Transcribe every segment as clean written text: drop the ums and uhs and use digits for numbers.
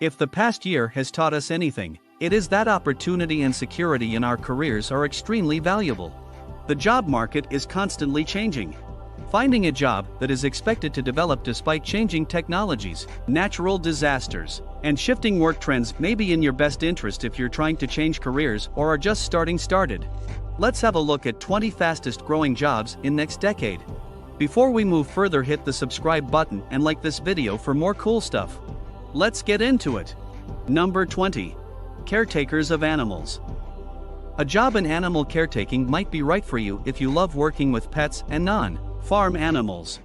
If the past year has taught us anything, it is that opportunity and security in our careers are extremely valuable. The job market is constantly changing. Finding a job that is expected to develop despite changing technologies, natural disasters, and shifting work trends may be in your best interest if you're trying to change careers or are just started. Let's have a look at 20 fastest growing jobs in next decade. Before we move further, hit the subscribe button and like this video for more cool stuff. Let's get into it. Number 20. Caretakers of animals. A job in animal caretaking might be right for you if you love working with pets and non-farm animals.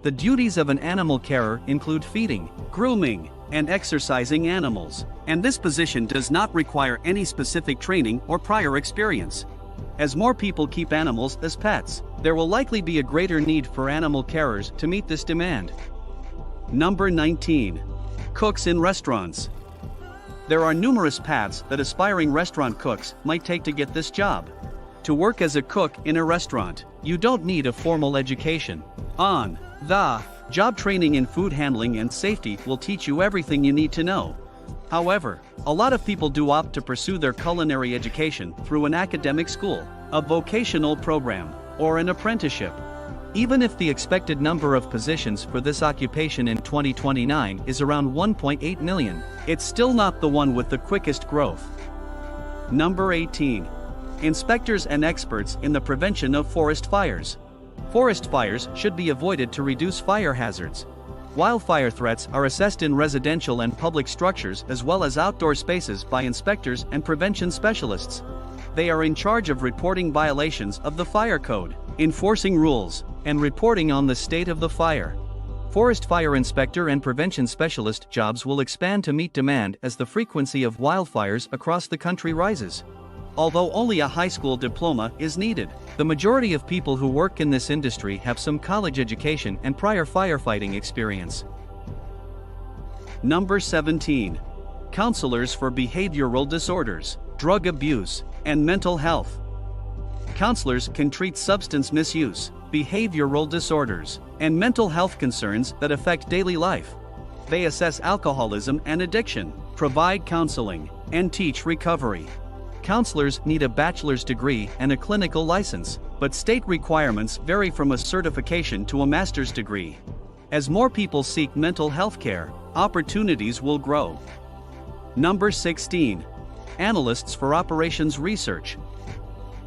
The duties of an animal carer include feeding, grooming, and exercising animals, and this position does not require any specific training or prior experience. As more people keep animals as pets, there will likely be a greater need for animal carers to meet this demand. Number 19. Cooks in restaurants. There are numerous paths that aspiring restaurant cooks might take to get this job. To work as a cook in a restaurant, you don't need a formal education. On-the-job training in food handling and safety will teach you everything you need to know. However, a lot of people do opt to pursue their culinary education through an academic school, a vocational program, or an apprenticeship. Even if the expected number of positions for this occupation in 2029 is around 1.8 million, it's still not the one with the quickest growth. Number 18. Inspectors and experts in the prevention of forest fires. Forest fires should be avoided to reduce fire hazards. Wildfire threats are assessed in residential and public structures as well as outdoor spaces by inspectors and prevention specialists. They are in charge of reporting violations of the fire code, enforcing rules, and reporting on the state of the fire. Forest fire inspector and prevention specialist jobs will expand to meet demand as the frequency of wildfires across the country rises. Although only a high school diploma is needed, the majority of people who work in this industry have some college education and prior firefighting experience. Number 17. Counselors for behavioral disorders, drug abuse, and mental health. Counselors can treat substance misuse, behavioral disorders, and mental health concerns that affect daily life. They assess alcoholism and addiction, provide counseling, and teach recovery. Counselors need a bachelor's degree and a clinical license, but state requirements vary from a certification to a master's degree. As more people seek mental health care, opportunities will grow. Number 16. Analysts for operations research.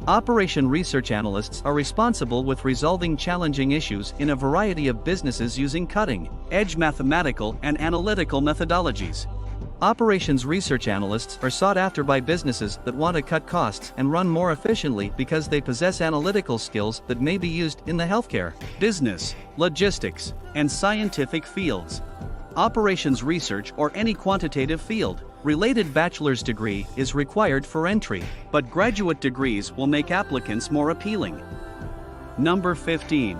Operation research analysts are responsible with resolving challenging issues in a variety of businesses using cutting-edge mathematical and analytical methodologies. Operations research analysts are sought after by businesses that want to cut costs and run more efficiently because they possess analytical skills that may be used in the healthcare, business, logistics, and scientific fields. Operations research or any quantitative field-related bachelor's degree is required for entry, but graduate degrees will make applicants more appealing. Number 15.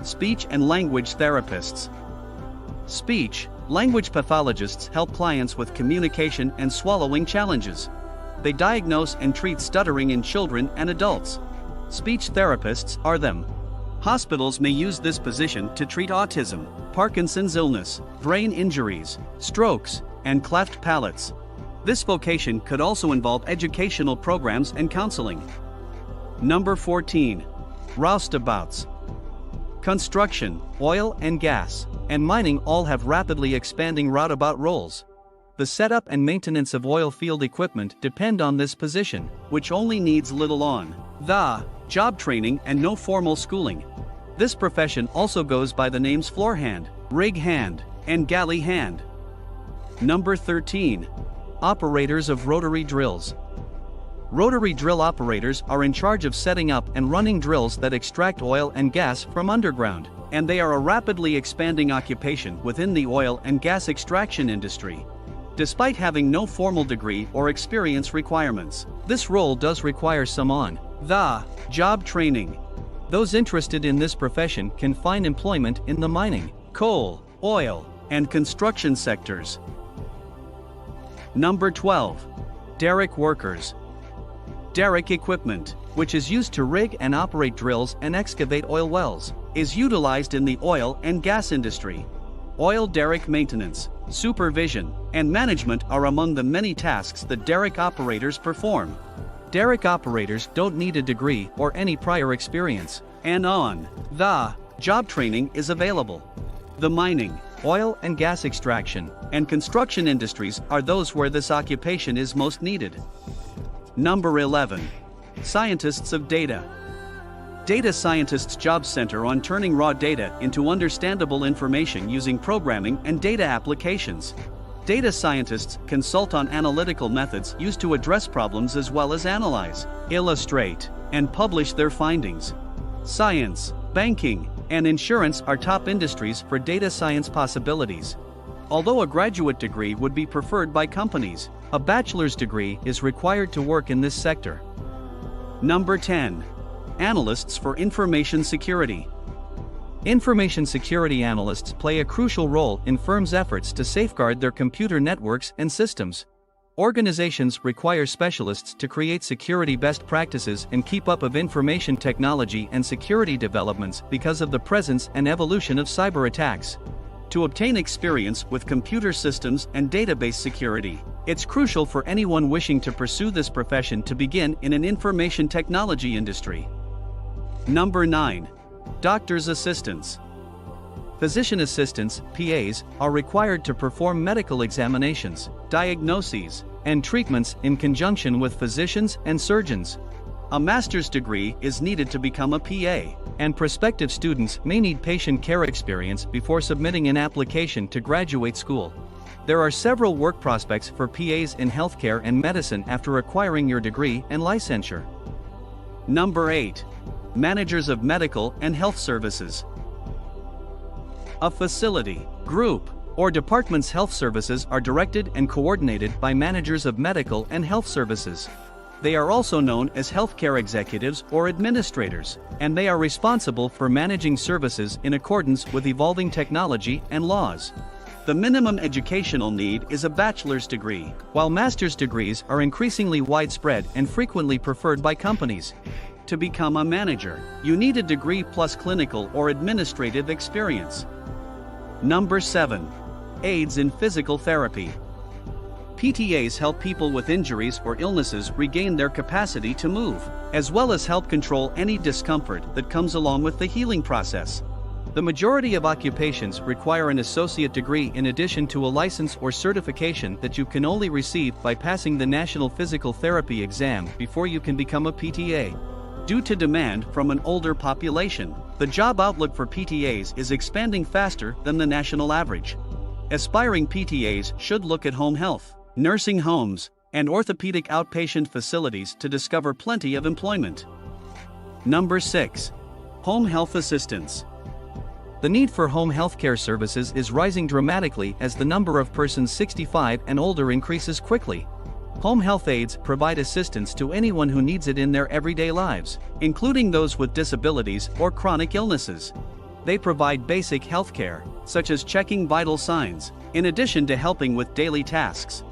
Speech and language therapists. Speech-language pathologists help clients with communication and swallowing challenges. They diagnose and treat stuttering in children and adults. Speech therapists are them. Hospitals may use this position to treat autism, Parkinson's illness, brain injuries, strokes, and cleft palates. This vocation could also involve educational programs and counseling. Number 14. Roustabouts. Construction, oil and gas, and mining all have rapidly expanding roundabout roles. The setup and maintenance of oil field equipment depend on this position, which only needs little on-the-job training and no formal schooling. This profession also goes by the names floor hand, rig hand, and galley hand. Number 13. Operators of rotary drills. Rotary drill operators are in charge of setting up and running drills that extract oil and gas from underground, and they are a rapidly expanding occupation within the oil and gas extraction industry. Despite having no formal degree or experience requirements, this role does require some on-the-job training. Those interested in this profession can find employment in the mining, coal, oil, and construction sectors. Number 12. Derrick workers. Derrick equipment, which is used to rig and operate drills and excavate oil wells, is utilized in the oil and gas industry. Oil derrick maintenance, supervision, and management are among the many tasks that derrick operators perform. Derrick operators don't need a degree or any prior experience, and on the job training is available. The mining, oil and gas extraction, and construction industries are those where this occupation is most needed. Number 11. Scientists of data. Data scientists' jobs center on turning raw data into understandable information using programming and data applications. Data scientists consult on analytical methods used to address problems as well as analyze, illustrate, and publish their findings. Science, banking, and insurance are top industries for data science possibilities. Although a graduate degree would be preferred by companies, a bachelor's degree is required to work in this sector. Number 10. Analysts for information security. Information security analysts play a crucial role in firms' efforts to safeguard their computer networks and systems. Organizations require specialists to create security best practices and keep up with information technology and security developments because of the presence and evolution of cyber attacks. To obtain experience with computer systems and database security, it's crucial for anyone wishing to pursue this profession to begin in an information technology industry. Number 9. Doctor's assistants. Physician assistants, PAs, are required to perform medical examinations, diagnoses, and treatments in conjunction with physicians and surgeons. A master's degree is needed to become a PA, and prospective students may need patient care experience before submitting an application to graduate school. There are several work prospects for PAs in healthcare and medicine after acquiring your degree and licensure. Number 8. Managers of medical and health services. A facility, group, or department's health services are directed and coordinated by managers of medical and health services. They are also known as healthcare executives or administrators, and they are responsible for managing services in accordance with evolving technology and laws. The minimum educational need is a bachelor's degree, while master's degrees are increasingly widespread and frequently preferred by companies. To become a manager, you need a degree plus clinical or administrative experience. Number 7. Aids in physical therapy. PTAs help people with injuries or illnesses regain their capacity to move, as well as help control any discomfort that comes along with the healing process. The majority of occupations require an associate degree in addition to a license or certification that you can only receive by passing the National Physical Therapy exam before you can become a PTA. Due to demand from an older population, the job outlook for PTAs is expanding faster than the national average. Aspiring PTAs should look at home health, nursing homes, and orthopedic outpatient facilities to discover plenty of employment. Number 6. Home health assistants. The need for home health care services is rising dramatically as the number of persons 65 and older increases quickly. Home health aides provide assistance to anyone who needs it in their everyday lives, including those with disabilities or chronic illnesses. They provide basic health care, such as checking vital signs, in addition to helping with daily tasks.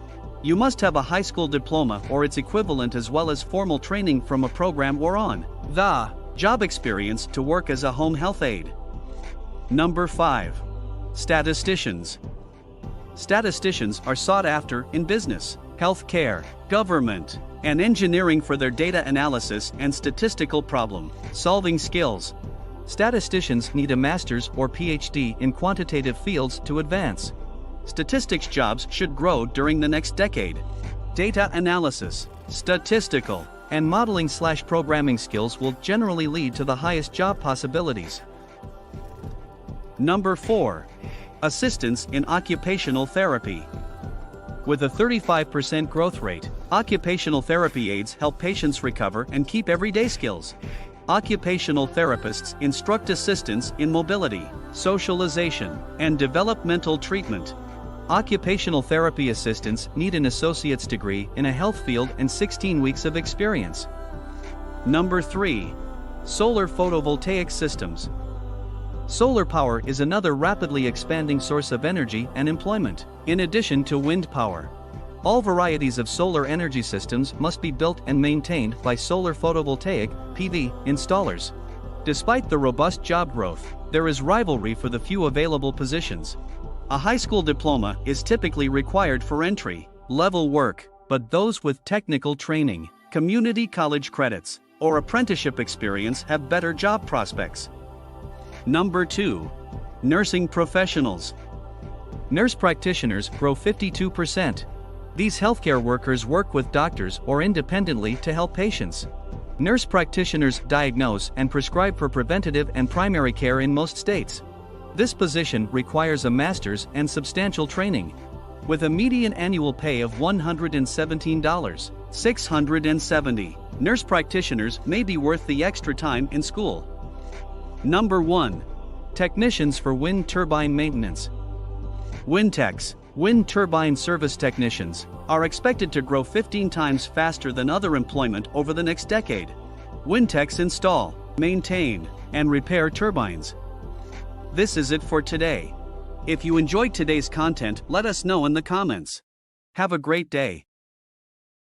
You must have a high school diploma or its equivalent as well as formal training from a program or on the job experience to work as a home health aide. Number 5. Statisticians. Statisticians are sought after in business, healthcare, government, and engineering for their data analysis and statistical problem-solving skills. Statisticians need a master's or PhD in quantitative fields to advance. Statistics jobs should grow during the next decade. Data analysis, statistical, and modeling/programming skills will generally lead to the highest job possibilities. Number 4. Assistance in occupational therapy. With a 35% growth rate, occupational therapy aides help patients recover and keep everyday skills. Occupational therapists instruct assistants in mobility, socialization, and developmental treatment. Occupational therapy assistants need an associate's degree in a health field and 16 weeks of experience. Number 3. Solar photovoltaic systems. Solar power is another rapidly expanding source of energy and employment, in addition to wind power. All varieties of solar energy systems must be built and maintained by solar photovoltaic (PV) installers. Despite the robust job growth, there is rivalry for the few available positions. A high school diploma is typically required for entry-level work, but those with technical training, community college credits, or apprenticeship experience have better job prospects. Number 2. Nursing professionals. Nurse practitioners grow 52%. These healthcare workers work with doctors or independently to help patients. Nurse practitioners diagnose and prescribe for preventative and primary care in most states. This position requires a master's and substantial training. With a median annual pay of $117,670, nurse practitioners may be worth the extra time in school. Number 1. Technicians for wind turbine maintenance. Wind techs, wind turbine service technicians, are expected to grow 15 times faster than other employment over the next decade. Wind techs install, maintain, and repair turbines. This is it for today. If you enjoyed today's content, let us know in the comments. Have a great day.